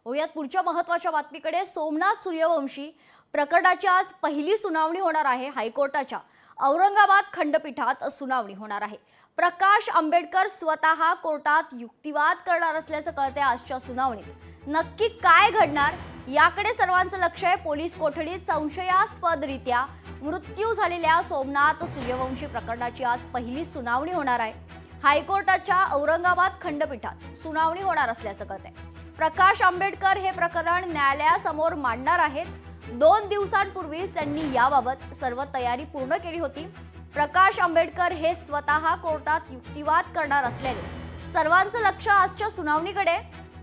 वळूयात पुढच्या महत्त्वाच्या बातमीकडे। सोमनाथ सूर्यवंशी प्रकरणाची आज पहिली सुनावणी होणार आहे। हायकोर्टाच्या औरंगाबाद खंडपीठात सुनावणी होणार आहे। प्रकाश आंबेडकर स्वतः कोर्टात युक्तिवाद करणार असल्याचं कळते। आजच्या सुनावणीत नक्की काय घडणार याकडे सर्वांचं लक्ष आहे। पोलीस कोठडीत संशयास्पदरित्या मृत्यू झालेल्या सोमनाथ सूर्यवंशी प्रकरणाची आज पहिली सुनावणी होणार आहे। हायकोर्टाच्या औरंगाबाद खंडपीठात सुनावणी होणार असल्याचं कळते। प्रकाश आंबेडकर हे प्रकरण न्यायालयासमोर मांडणार आहेत। 2 दिवसांपूर्वीच त्यांनी याबाबत सर्व तयारी पूर्ण केली होती। प्रकाश आंबेडकर हे स्वतः कोर्टात युक्तिवाद करणार असल्याने सर्वांचं लक्ष आजच्या सुनावणीकडे।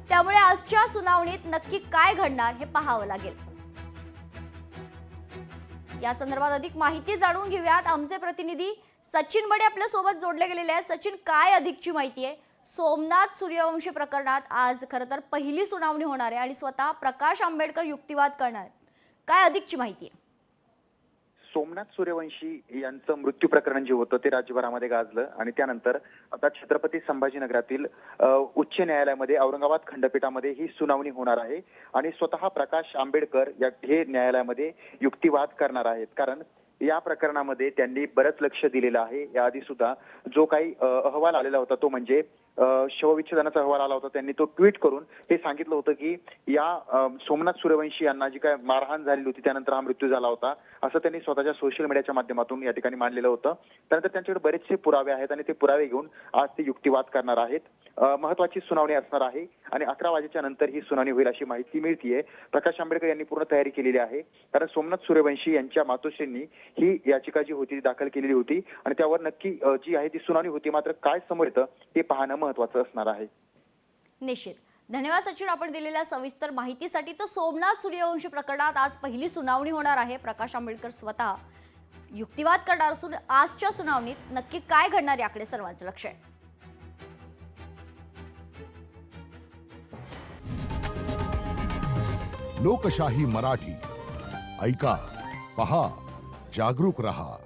त्यामुळे आजच्या सुनावणीत नक्की काय घडणार हे पाहावं लागेल। या संदर्भात अधिक माहिती जाणून घेऊयात। आमचे प्रतिनिधी सचिन बडे आपल्या सोबत जोडले गेलेले आहेत। सचिन, काय अधिकची माहिती आहे? सोमनाथ सूर्यवंशी प्रकरणात आज खरं तर पहिली सुनावणी होणार आहे आणि स्वतः प्रकाश आंबेडकर युक्तिवाद करणार आहेत। काय अधिकची माहिती आहे? सोमनाथ सूर्यवंशी यांचं मृत्यू प्रकरण जे होतं ते राज्यभरामध्ये गाजलं आणि त्यानंतर आता छत्रपती संभाजीनगरातील उच्च न्यायालयामध्ये औरंगाबाद खंडपीठामध्ये ही सुनावणी होणार आहे आणि स्वतः प्रकाश आंबेडकर हे न्यायालयामध्ये युक्तिवाद करणार आहेत। कारण या प्रकरणामध्ये त्यांनी बरंच लक्ष दिलेलं आहे। याआधी सुद्धा जो काही अहवाल आलेला होता तो म्हणजे शवविच्छेदनाचा अहवाल आला होता, त्यांनी तो ट्विट करून हे सांगितलं होतं की या सोमनाथ सूर्यवंशी यांना जी काय मारहाण झालेली होती त्यानंतर हा मृत्यू झाला होता असं त्यांनी स्वतःच्या सोशल मीडियाच्या माध्यमातून या ठिकाणी मांडलेलं होतं। त्यानंतर त्यांच्याकडे बरेचसे पुरावे आहेत आणि ते पुरावे घेऊन आज ते युक्तिवाद करणार आहेत। महत्वाची सुनावणी असणार आहे आणि 11 वाजेच्या नंतर ही सुनावणी होईल अशी माहिती मिळतीये। प्रकाश आंबेडकर यांनी पूर्ण तयारी केलेली आहे कारण सोमनाथ सूर्यवंशी यांच्या मातोश्रींनी ही याचिका जी होती दाखल केलेली होती आणि त्यावर नक्की जी आहे ती सुनावणी होती। मात्र काय समोर येतं हे पाहणं महत्वाचं असणार आहे। निश्चित। धन्यवाद सचिन, आपण दिलेल्या सविस्तर माहितीसाठी। तर सोमनाथ सूर्यवंशी प्रकरणात आज पहिली सुनावणी होणार आहे। प्रकाश आंबेडकर स्वतः युक्तिवाद करणार असून आजच्या सुनावणीत नक्की काय घडणार याकडे सर्वांचं लक्ष आहे। लोकशाही मराठी ऐका, पहा, जागरूक रहा।